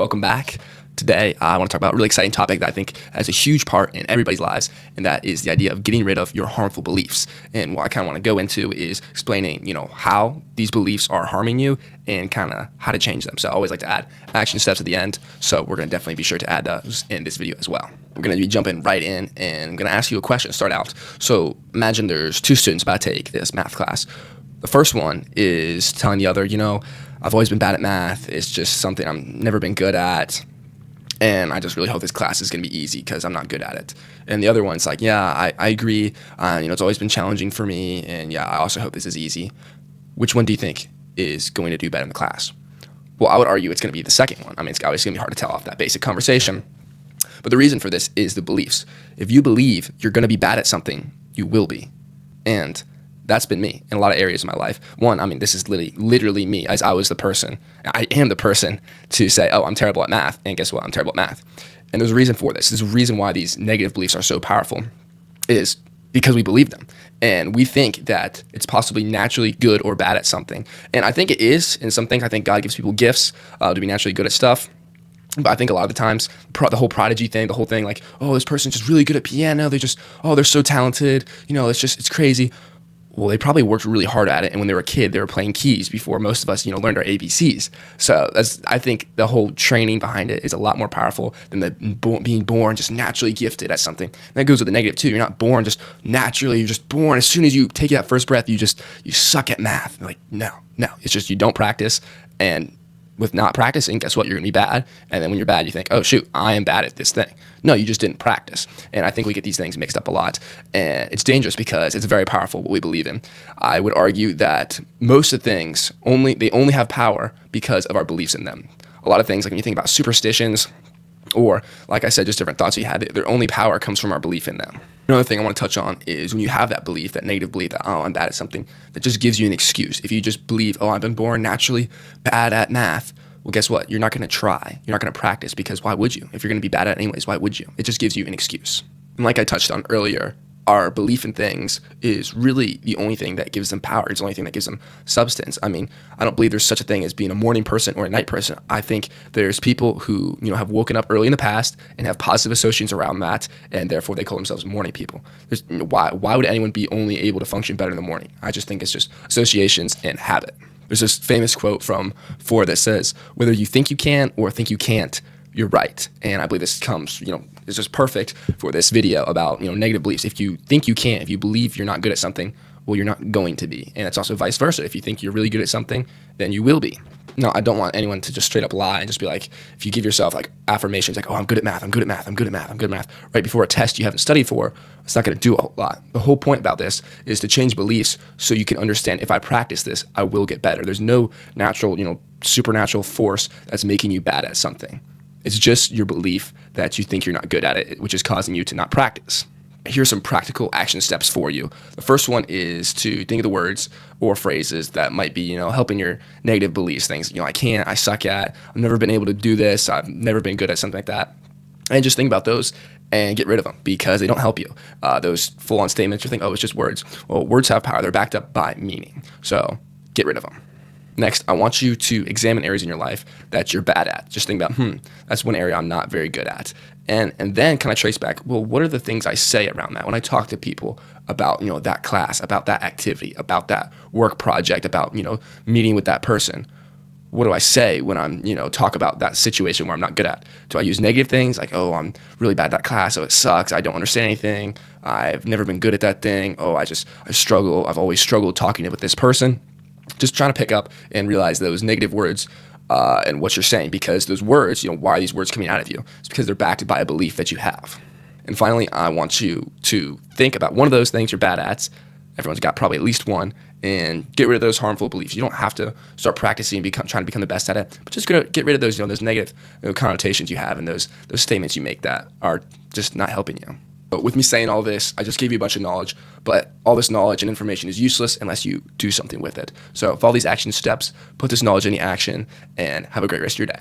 Welcome back. Today, I want to talk about a really exciting topic that I think has a huge part in everybody's lives, and that is the idea of getting rid of your harmful beliefs. And what I kind of want to go into is explaining, how these beliefs are harming you and kind of how to change them. So I always like to add action steps at the end, so we're going to definitely be sure to add those in this video as well. We're going to be jumping right in, and I'm going to ask you a question to start out. So imagine there's two students about to take this math class. The first one is telling the other, I've always been bad at math. It's just something I've never been good at. And I just really hope this class is going to be easy because I'm not good at it. And the other one's like, I agree. It's always been challenging for me. And I also hope this is easy. Which one do you think is going to do better in the class? Well, I would argue it's going to be the second one. It's always going to be hard to tell off that basic conversation. But the reason for this is the beliefs. If you believe you're going to be bad at something, you will be. And that's been me in a lot of areas of my life. One, this is literally me, as I am the person to say, oh, I'm terrible at math, and guess what? I'm terrible at math. And there's a reason for this. There's a reason why these negative beliefs are so powerful, is because we believe them. And we think that it's possibly naturally good or bad at something. And I think it is in some things. I think God gives people gifts to be naturally good at stuff. But I think a lot of the times, the whole prodigy thing, the whole thing like, oh, this person's just really good at piano. They're so talented. It's crazy. Well, they probably worked really hard at it, and when they were a kid, they were playing keys before most of us, learned our ABCs. So I think the whole training behind it is a lot more powerful than being born just naturally gifted at something. And that goes with the negative too. You're not born just naturally. You're just born. As soon as you take that first breath, you suck at math. Like, no. It's just you don't practice, and with not practicing, guess what? You're going to be bad. And then when you're bad, you think, oh, shoot, I am bad at this thing. No, you just didn't practice. And I think we get these things mixed up a lot. And it's dangerous because it's very powerful what we believe in. I would argue that most of the things, they only have power because of our beliefs in them. A lot of things, like when you think about superstitions, or like I said, just different thoughts you had, their only power comes from our belief in them. Another thing I want to touch on is when you have that belief, that negative belief that, oh, I'm bad at something, that just gives you an excuse. If you just believe, oh, I've been born naturally bad at math, well, guess what? You're not going to try. You're not going to practice, because why would you? If you're going to be bad at it anyways, why would you? It just gives you an excuse. And like I touched on earlier, our belief in things is really the only thing that gives them power. It's the only thing that gives them substance. I don't believe there's such a thing as being a morning person or a night person. I think there's people who, have woken up early in the past and have positive associations around that, and therefore they call themselves morning people. Why would anyone be only able to function better in the morning? I just think it's just associations and habit. There's this famous quote from Ford that says, whether you think you can or think you can't, you're right. And I believe this comes, it's just perfect for this video about, negative beliefs. If you think you can't, if you believe you're not good at something, well, you're not going to be. And it's also vice versa. If you think you're really good at something, then you will be. No, I don't want anyone to just straight up lie and just be like, if you give yourself like affirmations like, oh, I'm good at math, I'm good at math, I'm good at math, I'm good at math, right before a test you haven't studied for, it's not going to do a whole lot. The whole point about this is to change beliefs so you can understand, if I practice this, I will get better. There's no natural, supernatural force that's making you bad at something. It's just your belief that you think you're not good at it, which is causing you to not practice. Here's some practical action steps for you. The first one is to think of the words or phrases that might be, helping your negative beliefs. Things, I can't, I suck at, I've never been able to do this, I've never been good at something like that. And just think about those and get rid of them because they don't help you. Those full-on statements, you think, oh, it's just words. Well, words have power. They're backed up by meaning. So get rid of them. Next, I want you to examine areas in your life that you're bad at. Just think about, that's one area I'm not very good at. And then kind of trace back, well, what are the things I say around that? When I talk to people about, that class, about that activity, about that work project, about, meeting with that person, what do I say when I'm, talk about that situation where I'm not good at? Do I use negative things like, oh, I'm really bad at that class, so it sucks, I don't understand anything, I've never been good at that thing, oh, I struggle, I've always struggled talking with this person? Just trying to pick up and realize those negative words and what you're saying, because those words, why are these words coming out of you? It's because they're backed by a belief that you have. And finally, I want you to think about one of those things you're bad at. Everyone's got probably at least one, and get rid of those harmful beliefs. You don't have to start practicing and trying to become the best at it, but just get rid of those, those negative connotations you have and those statements you make that are just not helping you. But with me saying all this, I just gave you a bunch of knowledge, but all this knowledge and information is useless unless you do something with it. So follow these action steps, put this knowledge into action, and have a great rest of your day.